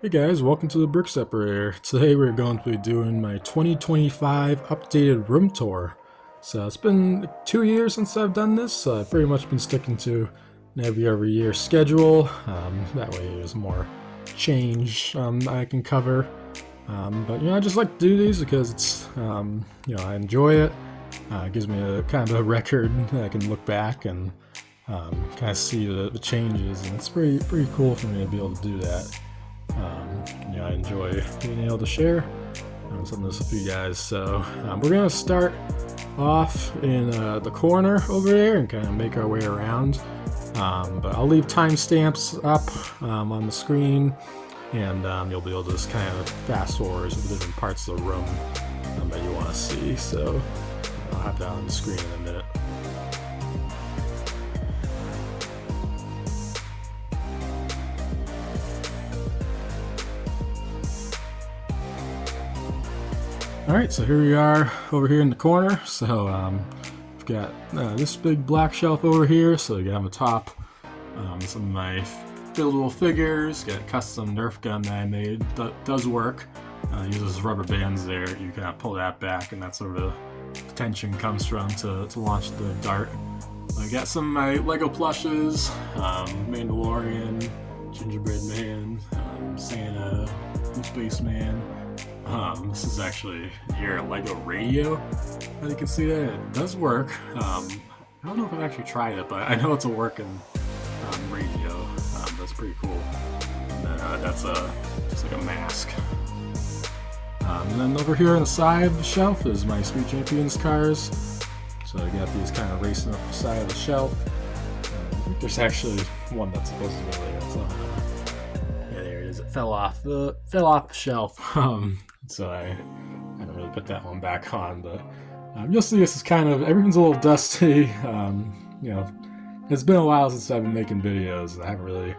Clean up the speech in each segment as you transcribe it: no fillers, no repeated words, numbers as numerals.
Hey guys, welcome to the Brick Separator. Today we're going to be doing my 2025 updated room tour. So it's been 2 years since I've done this, so I've pretty much been sticking to an every year schedule. That way there's more change I can cover. But I just like to do these because it's, I enjoy it. It gives me a kind of a record that I can look back and kind of see the changes, and it's pretty cool for me to be able to do that. I enjoy being able to share some of this with you guys. So we're going to start off in the corner over there and kind of make our way around. But I'll leave timestamps up on the screen, and you'll be able to just kind of fast forward to the different parts of the room that you want to see. So I'll have that on the screen in a minute. Alright, so here we are over here in the corner. So we've got this big black shelf over here. So you got on the top some of my buildable figures. Got a custom Nerf gun that I made that does work. Uses rubber bands there. You kind of pull that back, and that's where the tension comes from to launch the dart. I got some of my Lego plushes, Mandalorian, Gingerbread Man, Santa, Spaceman. This is actually your Lego radio. As you can see that it does work. I don't know if I've actually tried it, but I know it's a working radio. That's pretty cool. And then that's just like a mask. And then over here on the side of the shelf is my Sweet Champions cars. So I got these kind of racing up the side of the shelf. I think there's actually one that's supposed to go there. So, yeah, there it is. It fell off the shelf. So I haven't really put that one back on, but you'll see this is kind of, everything's a little dusty. It's been a while since I've been making videos. I haven't really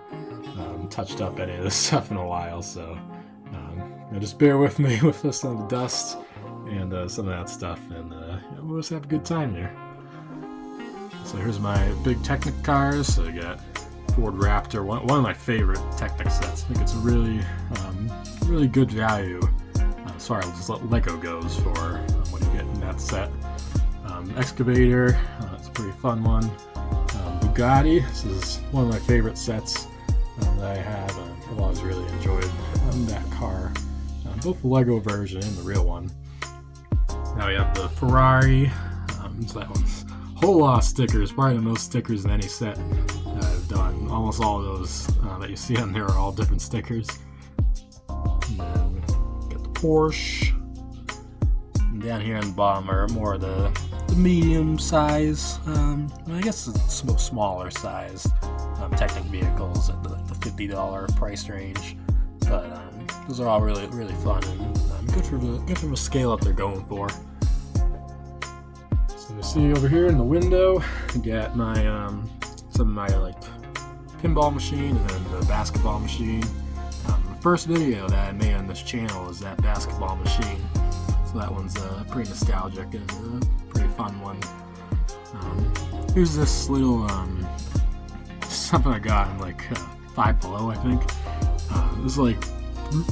touched up any of this stuff in a while, so just bear with me with some of the dust and some of that stuff, and we'll just have a good time here. So here's my big Technic cars. So I got Ford Raptor, one of my favorite Technic sets. I think it's really good value as far as Lego goes for what you get in that set. Excavator, it's a pretty fun one. Bugatti, this is one of my favorite sets that I have. I've always really enjoyed that car, both the Lego version and the real one. Now we have the Ferrari. So that one's a whole lot of stickers, probably the most stickers in any set that I've done. Almost all of those that you see on there are all different stickers. And then got the Porsche. And down here on the bottom are more of the medium size, I guess it's smaller size Technic vehicles at the $50 price range. But those are all really fun and good for the scale that they're going for. So you see over here in the window, I got my some of my like pinball machine and then the basketball machine. The first video that I made on this channel is that basketball machine, so that one's pretty nostalgic and a pretty fun one. Here's this little something I got in like Five Below, I think. This is like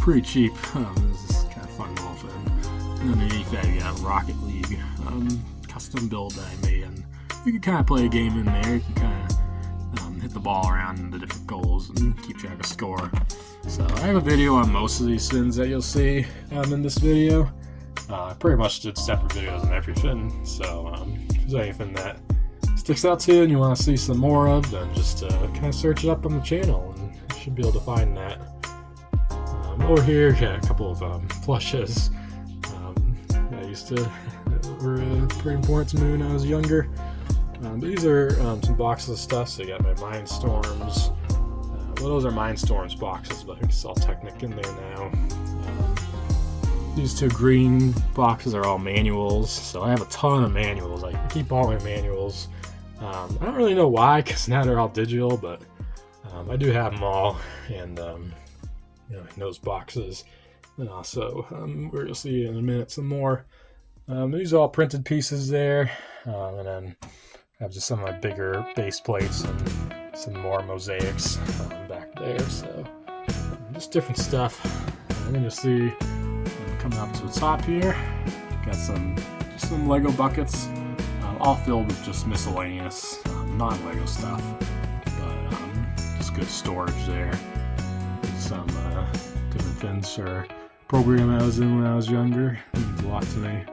pretty cheap. This is kind of fun little thing. And underneath that you got Rocket League custom build that I made, and you can kind of play a game in there. You can kind of hit the ball around into different goals and keep track of score. So I have a video on most of these things that you'll see in this video. I pretty much did separate videos on everything, so if there's anything that sticks out to you and you want to see some more of, then just kind of search it up on the channel and you should be able to find that. Over here, got a couple of plushes that were pretty important to me when I was younger. But these are some boxes of stuff. So you got my Mindstorms. Well, those are Mindstorms boxes, but it's all Technic in there now. These two green boxes are all manuals, so I have a ton of manuals. I keep all my manuals. I don't really know why, because now they're all digital, but I do have them all, and in those boxes. And also, we'll see in a minute some more. These are all printed pieces there, and then I have just some of my bigger base plates and some more mosaics back there. So just different stuff. And then you'll see coming up to the top here, got some Lego buckets, all filled with just miscellaneous non-Lego stuff, but just good storage there. Some different things for program I was in when I was younger. It means a lot to me.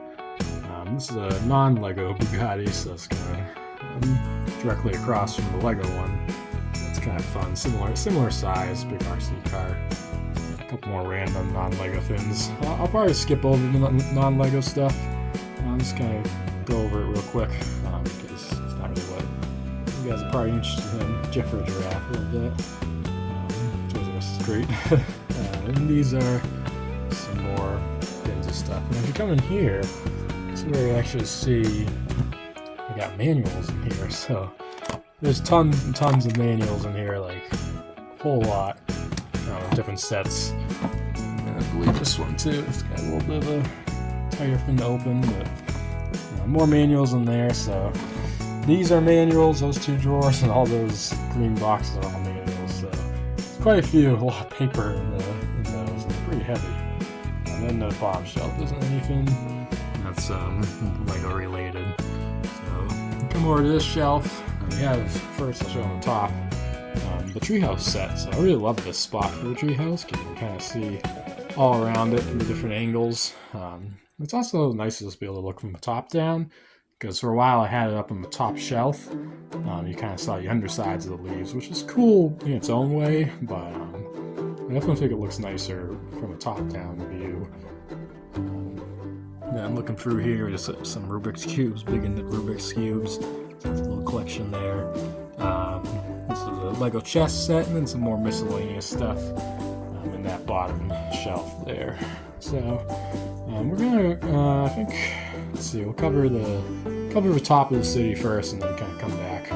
This is a non-Lego Bugatti, so it's kind of directly across from the Lego one. So it's kind of fun, similar size, big RC car. A couple more random non-Lego things. I'll probably skip over the non-Lego stuff. I'll just kind of go over it real quick because it's not really what you guys are probably interested in. Jeff or Giraffe a little bit. This is great. And these are some more bins of stuff. And if you come in here, this is where you actually see I got manuals in here. So there's tons and tons of manuals in here, like a whole lot. Different sets. And I believe this one too. It's got a little bit of a tighter thing to open, but more manuals in there. So these are manuals, those two drawers, and all those green boxes are all manuals. So it's quite a few, a lot of paper in those, and pretty heavy. And then the bottom shelf isn't anything that's Lego related. So come over to this shelf. We have, first I'll show on the top, the treehouse set. So I really love this spot for the treehouse because you can kind of see all around it from the different angles. It's also nice to just be able to look from the top down, because for a while I had it up on the top shelf. You kind of saw the undersides of the leaves, which is cool in its own way, but I definitely think it looks nicer from a top-down view. Then looking through here, just some Rubik's Cubes, big into Rubik's Cubes. So there's a little collection there. This is a Lego chess set, and then some more miscellaneous stuff in that bottom shelf there. So we're gonna, I think, let's see, we'll cover the top of the city first, and then kind of come back.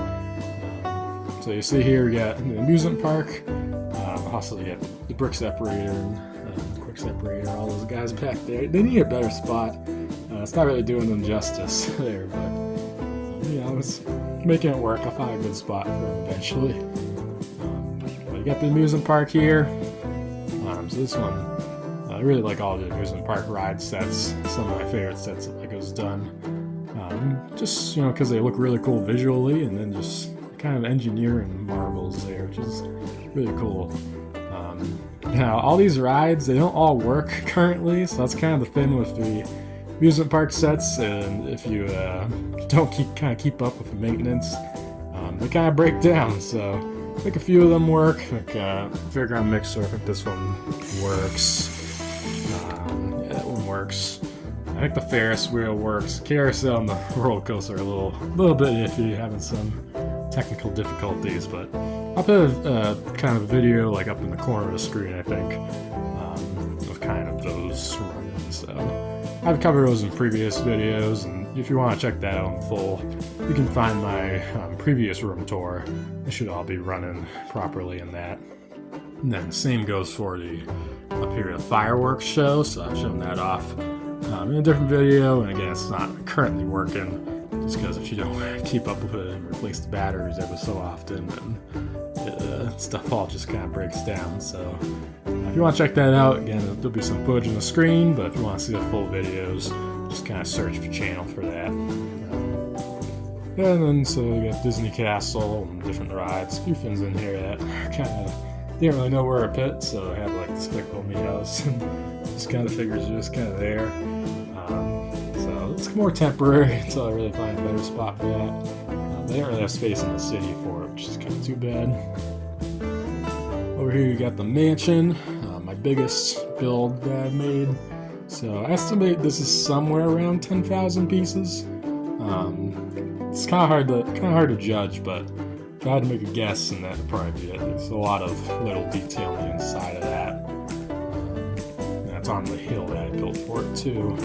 So you see here we got the amusement park. Also you got the Brick Separator and Quick Separator, all those guys back there. They need a better spot. It's not really doing them justice there, but you know, it's making it work. I'll find a good spot for them eventually. But you got the amusement park here. So this one, I really like all the amusement park ride sets. Some of my favorite sets that Lego's done. Just, you know, because they look really cool visually, and then just kind of engineering marvels there, which is really cool. Now, all these rides, they don't all work currently, so that's kind of the thing with the amusement park sets, and if you don't keep up with the maintenance, they kind of break down. So I think a few of them work. Like Fairground Mixer, I think this one works. Yeah, that one works. I think the Ferris wheel works. Carousel and the roller coaster are a little bit iffy, having some technical difficulties, but I'll put a kind of a video like up in the corner of the screen, I think, of kind of those running. So I've covered those in previous videos, and if you want to check that out in full, you can find my previous room tour. They should all be running properly in that. And then same goes for the up here the fireworks show, so I've shown that off in a different video, and again, it's not currently working, just because if you don't keep up with it and replace the batteries every so often, then stuff all just kind of breaks down. So if you want to check that out, again, there'll be some footage on the screen, but if you want to see the full videos, just kind of search the channel for that. And then, so we got Disney Castle and different rides, a few things in here that kind of didn't really know where to put, so I had like Despicable Me House, and just kind of figures are just kind of there. So it's more temporary until I really find a better spot for that. They don't really have space in the city for it, which is kind of too bad. Over here you got the mansion, my biggest build that I've made. So I estimate this is somewhere around 10,000 pieces. It's kind of hard to judge, but if I had to make a guess, and that would probably be it. There's a lot of little detail on the inside of that. That's on the hill that I built for it too.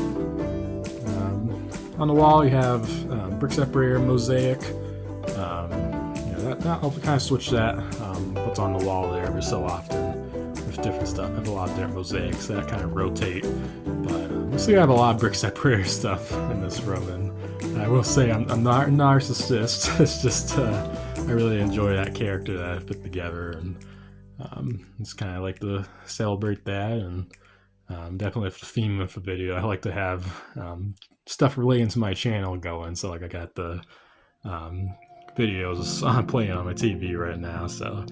On the wall you have Brick Separator mosaic. I'll kind of switch that. What's on the wall there every so often with different stuff. I have a lot of different mosaics that kind of rotate. But mostly I have a lot of Brick Separator stuff in this room, and I will say I'm not a narcissist. It's just I really enjoy that character that I've put together, and Just kind of like to celebrate that, and definitely the theme of the video. I like to have stuff relating to my channel going. So like I got the videos on playing on my TV right now. So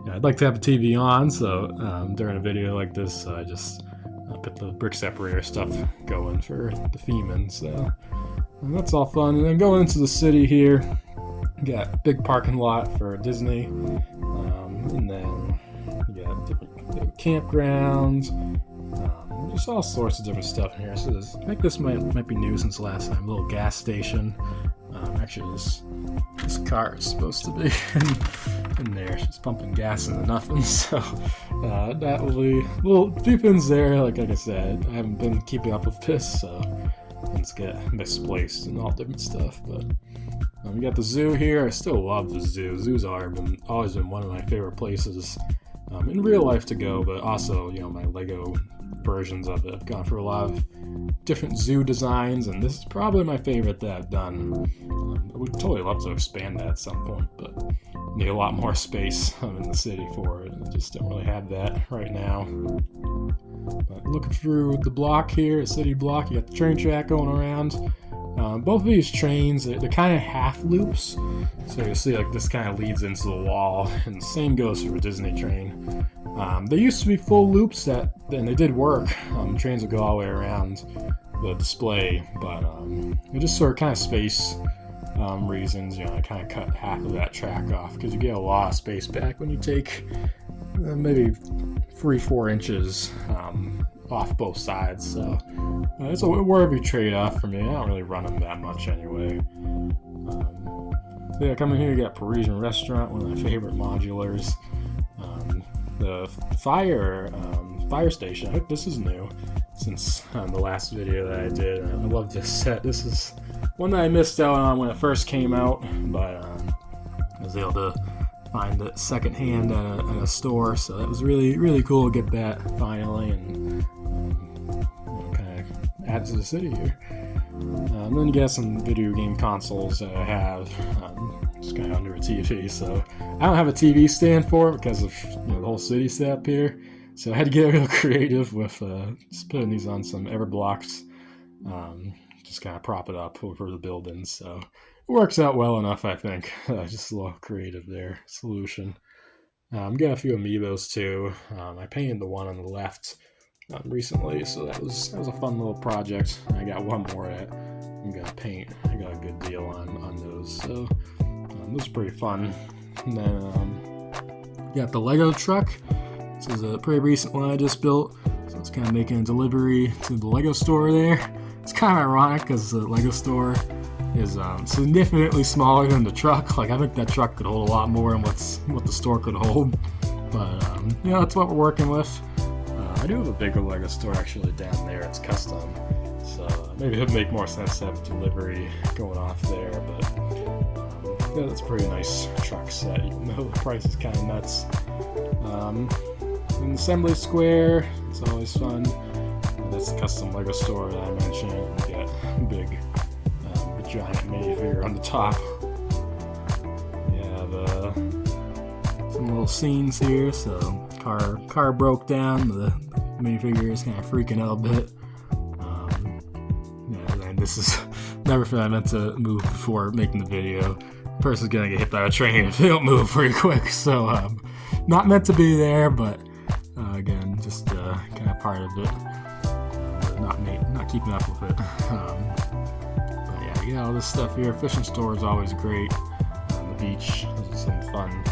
yeah, I'd like to have the TV on. So during a video like this, I just put the Brick Separator stuff going for the theming. So and that's all fun. And then going into the city here, got a big parking lot for Disney, and then you got different campgrounds. Just all sorts of different stuff in here. So I think this might be new since last time. A little gas station. Actually, this car is supposed to be in there. She's pumping gas into nothing. So that will be a few things there. Like I said, I haven't been keeping up with this, so things get misplaced and all different stuff. But we got the zoo here. I still love the zoo. Zoos always been one of my favorite places in real life to go, but also, my Lego versions of it. I've gone for a lot of different zoo designs, and this is probably my favorite that I've done. I would totally love to expand that at some point, but need a lot more space in the city for it. I just don't really have that right now. But looking through the block here, the city block, you got the train track going around. Both of these trains, they're kind of half loops, so you see like this kind of leads into the wall, and the same goes for a Disney train. They used to be full loops and they did work. Trains would go all the way around the display, but just sort of kind of space reasons, I kind of cut half of that track off because you get a lot of space back when you take maybe 3-4 inches off both sides. So it's a worthy trade-off for me. I don't really run them that much anyway. So yeah, coming here, you got Parisian Restaurant, one of my favorite modulars. The fire station, I think this is new since the last video that I did. I love this set. This is one that I missed out on when it first came out, but I was able to find it secondhand at a store, so that was really, really cool to get that finally, and kind of add to the city here. Then you got some video game consoles that I have just kind of under a TV, so I don't have a TV stand for it because of the whole city setup here, so I had to get real creative with just putting these on some Everblocks, just kind of prop it up over the buildings. So it works out well enough, I think. Just a little creative there solution. Got a few amiibos too. I painted the one on the left recently, so that was a fun little project. I got one more that I'm gonna paint. I got a good deal on those, so this is pretty fun. And then got the Lego truck. This is a pretty recent one I just built, so it's kind of making a delivery to the Lego store there. It's kind of ironic because the Lego store is significantly smaller than the truck. Like I think that truck could hold a lot more than what the store could hold. But that's what we're working with. I do have a bigger Lego store actually down there. It's custom, so maybe it would make more sense to have delivery going off there. But that's a pretty nice truck set, even though the price is kind of nuts. An assembly square, it's always fun. This custom Lego store that I mentioned. We got a big giant minifigure on the top. Some little scenes here. So car broke down. The minifigure is kind of freaking out a bit. And this is never thing I meant to move before making the video. The person's gonna get hit by a train if they don't move pretty quick. So not meant to be there, but again, just kind of part of it. Not keeping up with it. But yeah, you got all this stuff here. Fishing store is always great. On the beach, those are some fun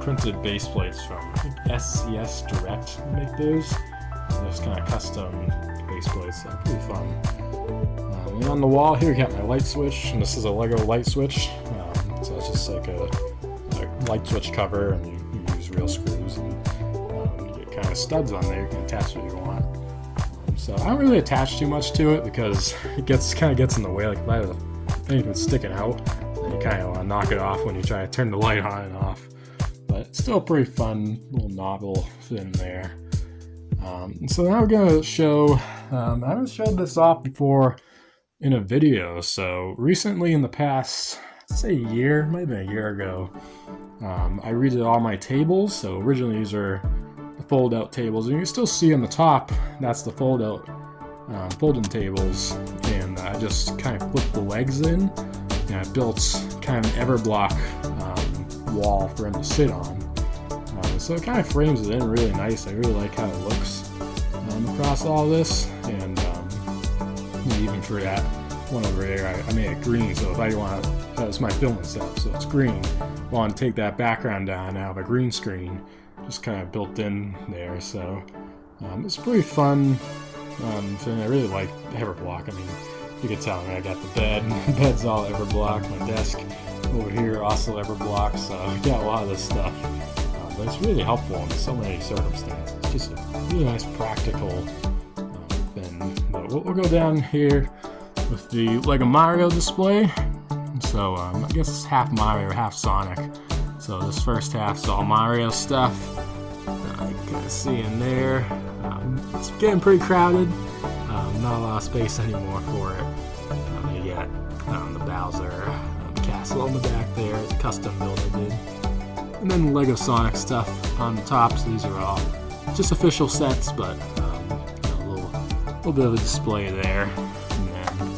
printed base plates from, I think, SCS Direct. They make those. There's kind of custom base plates, so pretty fun. And on the wall here, you got my light switch, and this is a Lego light switch. So it's just like a light switch cover, and you use real screws, and you get kind of studs on there. You can attach what you want. So I don't really attach too much to it because it kind of gets in the way. Like if I have anything sticking out, then you kind of want to knock it off when you try to turn the light on and off. But it's still a pretty fun little novel thing there. So now we're going to show, I haven't showed this off before in a video. So recently in the past say a year, might have been a year ago. I redid all my tables. So originally these are the fold-out tables, and you can still see on the top that's the fold-out folding tables. And I just kind of flipped the legs in, and I built kind of an Everblock wall for him to sit on. So it kind of frames it in really nice. I really like how it looks across all this, and even for that one over there, I made it green. So if I want to, that's my filming setup, so it's green. I want to take that background down, I have a green screen just kind of built in there. So it's pretty fun thing. I really like Everblock. I mean, you can tell I got the bed. The bed's all Everblock. My desk over here also Everblock. So I got a lot of this stuff. But it's really helpful in so many circumstances. It's just a really nice practical thing. But we'll go down here with the Lego Mario display. So I guess it's half Mario, half Sonic. So this first half's all Mario stuff. You can see in there. It's getting pretty crowded. Not a lot of space anymore for it. You got the Bowser castle on the back there. It's a custom build I did. And then Lego Sonic stuff on the top. So these are all just official sets, but a little bit of a display there. And then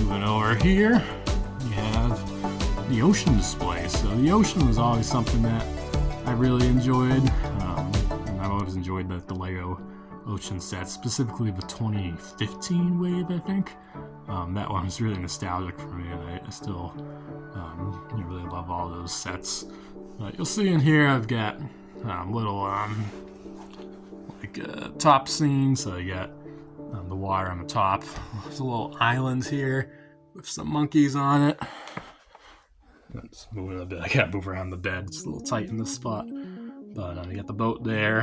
moving over here, you have the ocean display. So the ocean was always something that I really enjoyed. And I've always enjoyed the Lego ocean set, specifically the 2015 wave, I think. That one was really nostalgic for me, and I still really love all those sets. You'll see in here I've got little top scenes. So you got the water on the top. There's a little island here with some monkeys on it. Let's move it a bit. I gotta move around the bed. It's a little tight in this spot. But you got the boat there.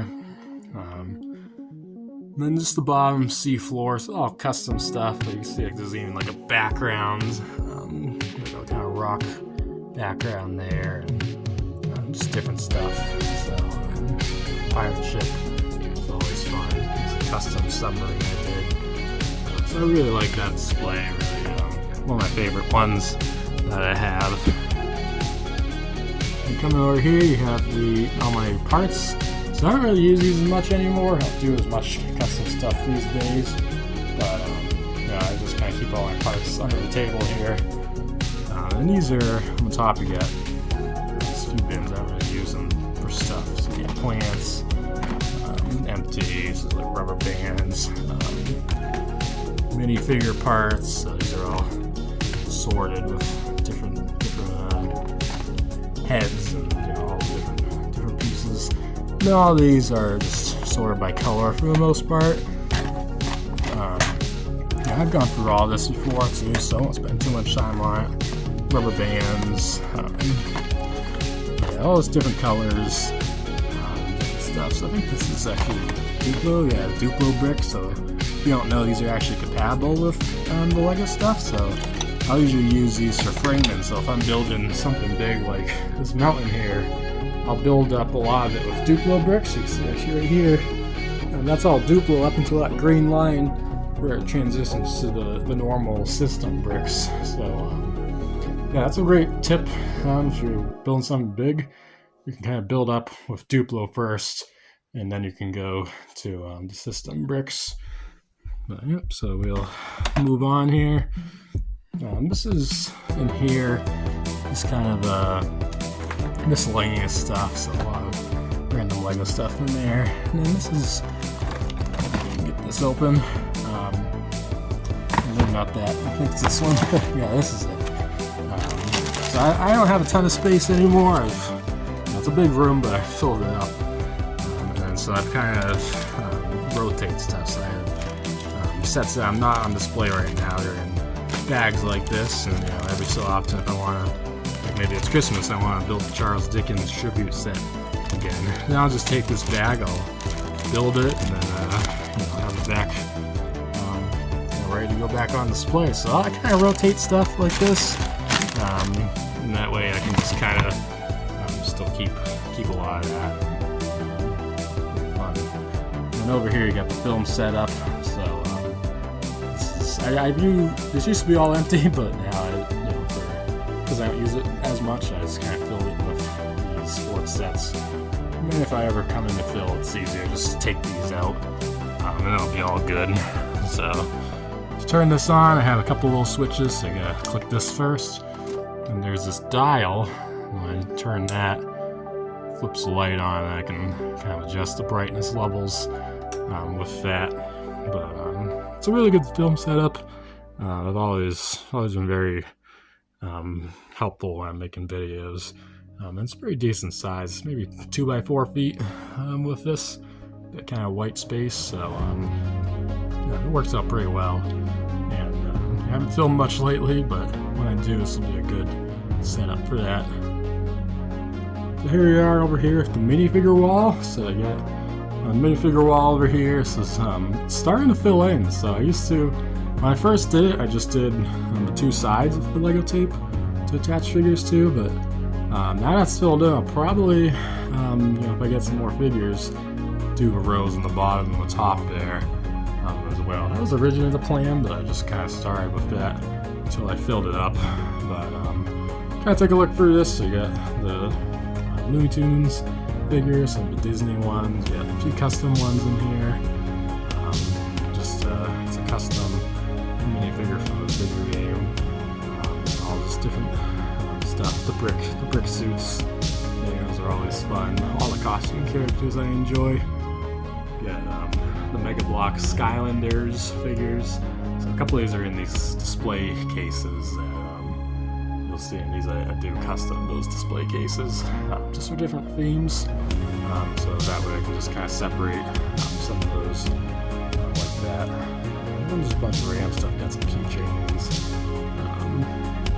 And then just the bottom sea floor. It's all custom stuff. You can see there's even like a background, kind of rock background there. And just different stuff. So, pirate ship is always fun. It's a custom submarine I did. So I really like that display. Really, one of my favorite ones that I have. And coming over here, you have all my parts. So I don't really use these as much anymore. I don't do as much custom stuff these days. But I just kind of keep all my parts under the table here. And these are on the top. You got few bins. I don't really use them for stuff. So you get plants, empty, so like rubber bands, minifigure parts. So these are all sorted with different heads and all different pieces. And all these are just sorted by color for the most part. I've gone through all this before too, so I won't spend too much time on it. Rubber bands. All those different colors, stuff. So I think this is actually Duplo. Yeah, Duplo bricks. So if you don't know, these are actually compatible with the Lego stuff. So I'll usually use these for framing. So if I'm building something big like this mountain here, I'll build up a lot of it with Duplo bricks. You can see actually right here, and that's all Duplo up until that green line where it transitions to the normal system bricks. So. Yeah, that's a great tip. If you're building something big, you can kind of build up with Duplo first, and then you can go to the system bricks. But, yep, so we'll move on here. This is in here, this kind of miscellaneous stuff, so a lot of random Lego stuff in there. And then this is, get this open. Maybe not that, I think it's this one. Yeah, this is it. So I don't have a ton of space anymore. It's a big room, but I filled it up. And so I've kind of rotate stuff. So I have sets that I'm not on display right now. They're in bags like this, and every so often, if I want to, like maybe it's Christmas, I want to build the Charles Dickens tribute set again. Then I'll just take this bag, I'll build it, and then have it back ready to go back on display. So I kind of rotate stuff like this. And that way I can just kind of still keep a lot of that. Fun. And over here you got the film set up. So this used to be all empty, but now for because I don't use it as much. I just kind of fill it with these sports sets. And then if I ever come in to fill, it's easier. Just take these out, and it'll be all good. So to turn this on, I have a couple little switches. So I gotta click this first, and there's this dial. When I turn that, it flips the light on, and I can kind of adjust the brightness levels with that. But it's a really good film setup. I've always been very helpful when I'm making videos. It's a pretty decent size, maybe 2 by 4 feet with this, that kind of white space, so it works out pretty well. And I haven't filmed much lately, but when I do, this will be a good setup for that. So here we are over here at the Minifigure Wall. So I got a Minifigure Wall over here. This is starting to fill in. So I used to, when I first did it, I just did the 2 sides of the Lego tape to attach figures to, but now that's filled in, I'll probably, if I get some more figures, do the rows in the bottom and the top there as well. That was originally the plan, but I just kind of started with that until I filled it up. But kind of take a look through this. So you got the Looney Tunes figures, some of the Disney ones, you got a few custom ones in here. It's a custom minifigure from the figure game. All this different stuff. The brick suits, those are always fun. All the costume characters I enjoy. Got the Mega Block Skylanders figures. So a couple of these are in these display cases. You'll see in these I do custom those display cases, just for different themes. So that way I can just kind of separate some of those like that. There's a bunch of random stuff. Got some keychains.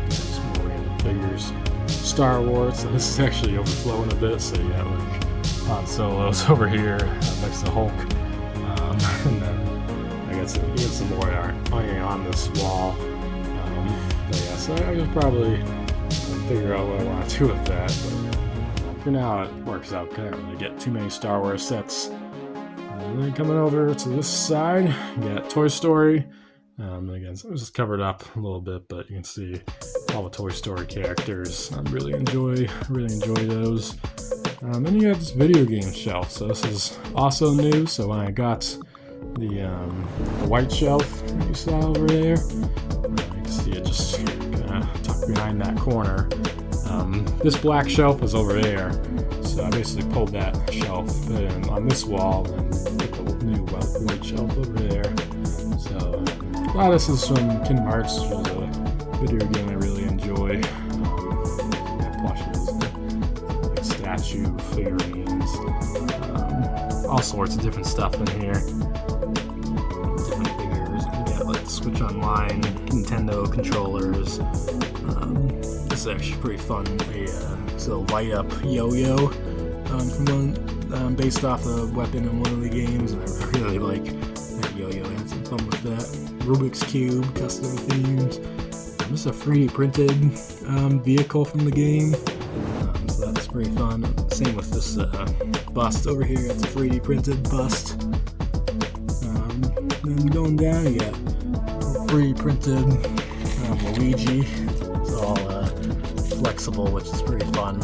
Just more random figures. Star Wars. So this is actually overflowing a bit. So you got like Han Solo's over here next to Hulk, and then I got some more that aren't hanging on this wall. But yeah, so I could probably figure out what I want to do with that. But for now, it works out. I don't really get too many Star Wars sets. And then coming over to this side, you got Toy Story. Again, so it was just covered up a little bit, but you can see all the Toy Story characters. I really enjoy those. Then you have this video game shelf. So this is also new. So when I got the white shelf that you saw over there, you can see it just kind of tucked behind that corner. This black shelf was over there, so I basically pulled that shelf on this wall and put the new white shelf over there. So a lot of this is from Kingdom Hearts, which is a video game I really enjoy. Plushes, like statue, figurines, all sorts of different stuff in here. Different figures. You got like Switch Online, Nintendo controllers. This is actually pretty fun. It's a light up yo-yo based off a weapon in one of the games, and I really like that yo-yo. I had some fun with that. Rubik's Cube, custom themed. This is a 3D printed vehicle from the game, so that's pretty fun. Same with this bust over here. It's a 3D printed bust. Then going down, you got 3D printed Luigi. It's all flexible, which is pretty fun.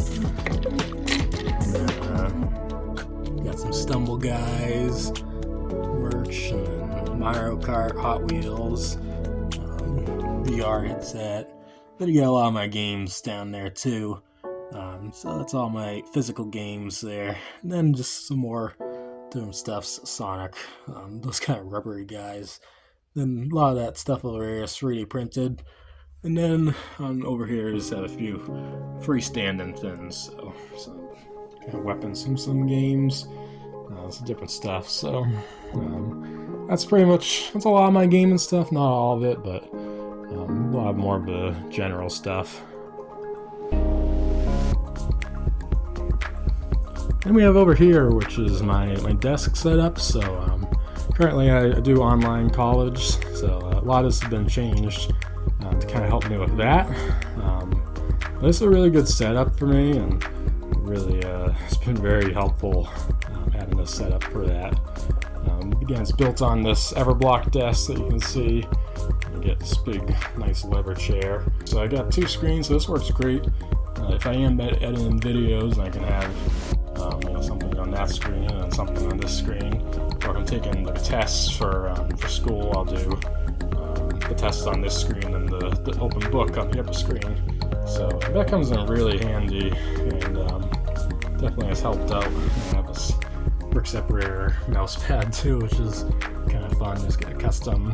And then got some Stumble Guys merch, and then Mario Kart, Hot Wheels, VR headset. Then you got a lot of my games down there too. So that's all my physical games there. And then just some more different stuffs, Sonic, those kind of rubbery guys. Then a lot of that stuff over here is 3D printed. And then over here just have a few freestanding things. So kind of weapons from some games. Some different stuff. So that's a lot of my gaming stuff. Not all of it, but a lot more of the general stuff. Then we have over here, which is my desk setup. So currently I do online college, so a lot of this has been changed to kind of help me with that. This is a really good setup for me, and really it's been very helpful having this set up for that. Again, it's built on this Everblock desk that you can see. You get this big, nice lever chair. So I got 2 screens, so this works great. If I am editing videos, I can have something on that screen and something on this screen. Or if I'm taking the tests for school, I'll do the tests on this screen and the open book on the upper screen. So that comes in really handy, and definitely has helped out. I have this Brick Separator mouse pad too, which is kind of fun. Just get a custom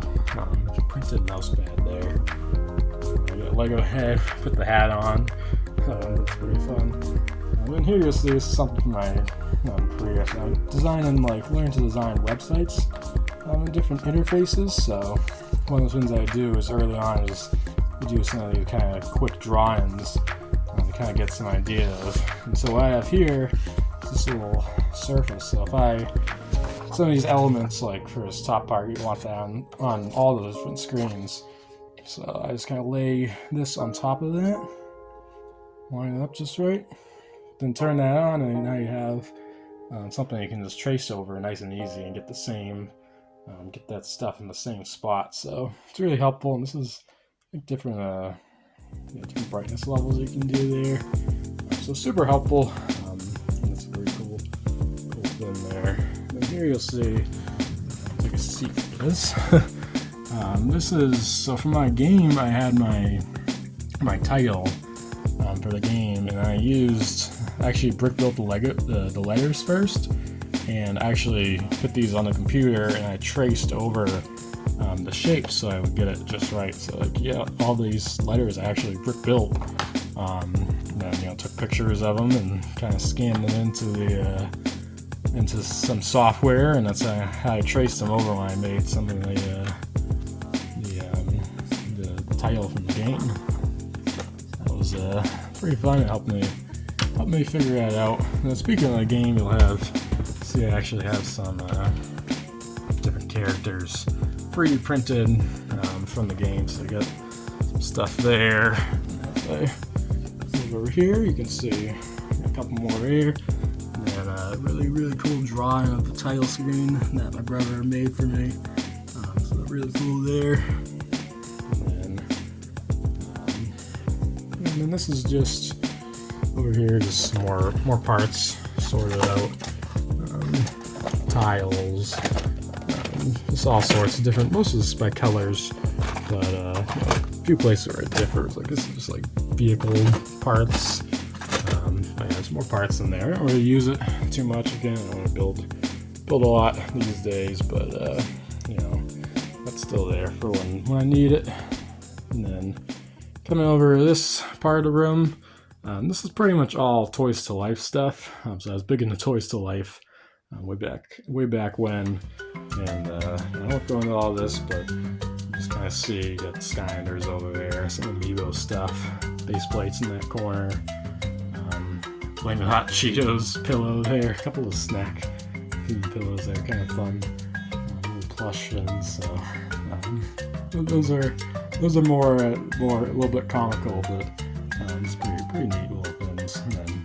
printed mouse pad there. I got a Lego head, put the hat on. That's pretty fun. And here you'll see something from my career. So I'm designing, learning to design websites in different interfaces. So one of the things I do is early on is do some of these kind of quick drawings to kind of get some ideas. And so what I have here is this little surface. So if some of these elements, like for this top part, you want that on all the different screens. So I just kind of lay this on top of that, line it up just right, then turn that on, and now you have something you can just trace over nice and easy and get the same, get that stuff in the same spot. So it's really helpful, and this is different brightness levels you can do there. So super helpful. That's a very cool thing there. And here you'll see, take a seat for this. This is, so for my game, I had my title for the game, and I actually brick built the letters first, and I actually put these on the computer, and I traced over the shape so I would get it just right. So all these letters I actually brick built. Then took pictures of them and kind of scanned them into some software, and that's how I traced them over when I made some of the title from the game. That was pretty fun. It helped me figure that out. Now, speaking of the game, I actually have some different characters 3D printed from the game. So I got some stuff there. Move over here, you can see a couple more here. And then a really cool drawing of the title screen that my brother made for me. So really cool there. And then this is just over here, just some more parts sorted out. Tiles, just all sorts of different. Most of this is by colors, but a few places where it differs. Like this is just like vehicle parts. There's more parts in there. I don't really use it too much. Again, I don't want to build a lot these days, but that's still there for when I need it. And then coming over to this part of the room, this is pretty much all Toys to Life stuff. So I was big into Toys to Life way back when, and I won't go into all this, but just kind of see, you got Skylanders over there, some Amiibo stuff, base plates in that corner, Flaming Hot Cheetos pillow there, a couple of snack food pillows there, kind of fun, little plush ones. So those are more a little bit comical, but it's pretty neat little things. And then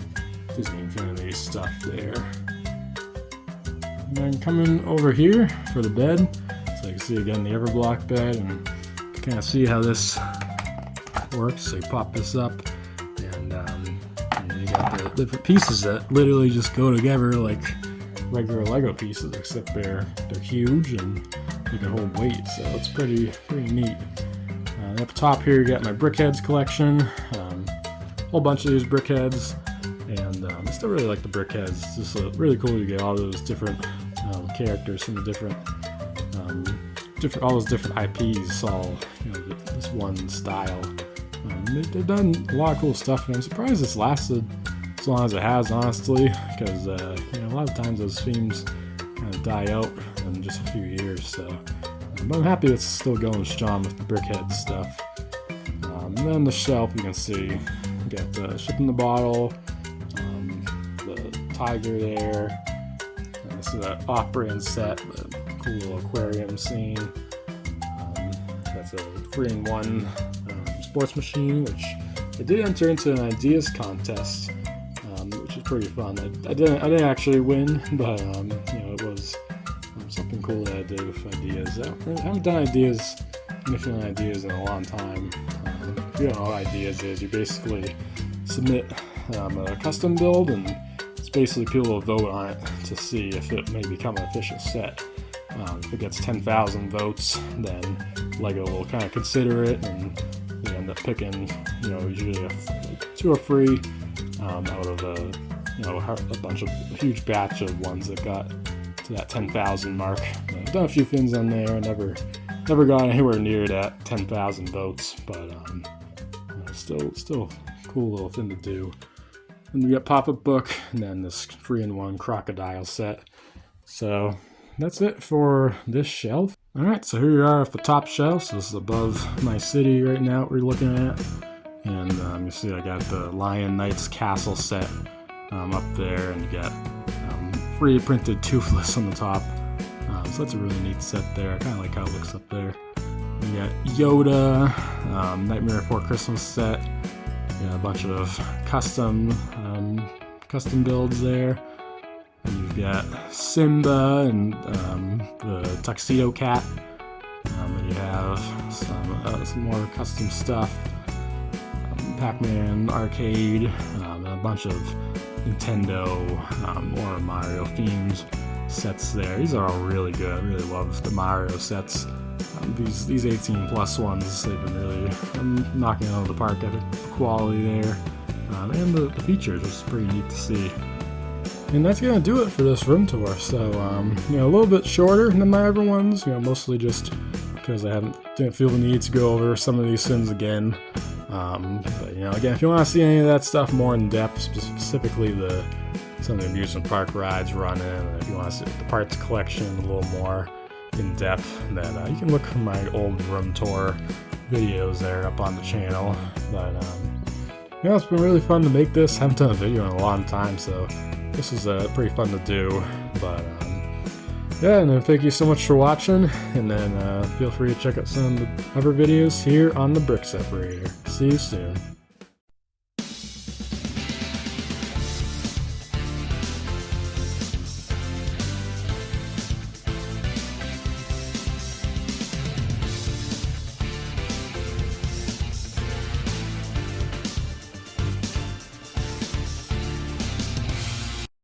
Disney Infinity stuff there. And then coming over here for the bed, so you can see again the Everblock bed, and kind of see how this works. So you pop this up, and you got the different pieces that literally just go together like regular Lego pieces, except they're huge and they can hold weight. So it's pretty neat. Up top here, you got my Brickheads collection. A whole bunch of these Brickheads, and I still really like the Brickheads. It's just really cool to get all those different characters from the different all those different IPs, all this one style. They've done a lot of cool stuff, and I'm surprised it's lasted as long as it has, honestly, because a lot of times those themes kind of die out in just a few years. So, but I'm happy it's still going strong with the Brickhead stuff. And then on the shelf, you can see you got the Ship in the Bottle, the Tiger there. And this is an off-brand set, the cool little aquarium scene. That's a 3-in-1 sports machine, which I did enter into an ideas contest, which is pretty fun. I didn't actually win, but it was something something cool that I did with ideas. I haven't done initial ideas in a long time. If you don't know what ideas is, you basically submit a custom build, and it's basically people will vote on it to see if it may become an official set. If it gets 10,000 votes, then LEGO will kind of consider it, and you end up picking, usually 2 or 3 out of a huge batch of ones that got to that 10,000 mark. I've done a few things on there. Never got anywhere near that 10,000 votes, but still cool little thing to do. And we got pop-up book, and then this 3-in-1 crocodile set. So that's it for this shelf. Alright, so here we are at the top shelf. So this is above my city right now we're looking at. And you see I got the Lion Knight's Castle set up there, and you got 3D printed Toothless on the top. So that's a really neat set there. I kind of like how it looks up there. You got Yoda, Nightmare Before Christmas set. You got a bunch of custom builds there. And you've got Simba and the Tuxedo Cat. And you have some more custom stuff. Pac-Man Arcade, and a bunch of Nintendo or Mario themed sets there. These are all really good. I really love the Mario sets. These 18 plus ones, they've been really knocking it out of the park at the quality there. And the features, which is pretty neat to see. And that's going to do it for this room tour. So, a little bit shorter than my other ones, mostly just because I didn't feel the need to go over some of these things again. But again, if you want to see any of that stuff more in depth, specifically some of the amusement park rides running, and if you want to see the parts collection a little more in depth, then you can look for my old room tour videos there up on the channel. But it's been really fun to make this. I haven't done a video in a long time, so this is pretty fun to do. But yeah, and then thank you so much for watching, and then feel free to check out some of the other videos here on the Brick Separator. See you soon.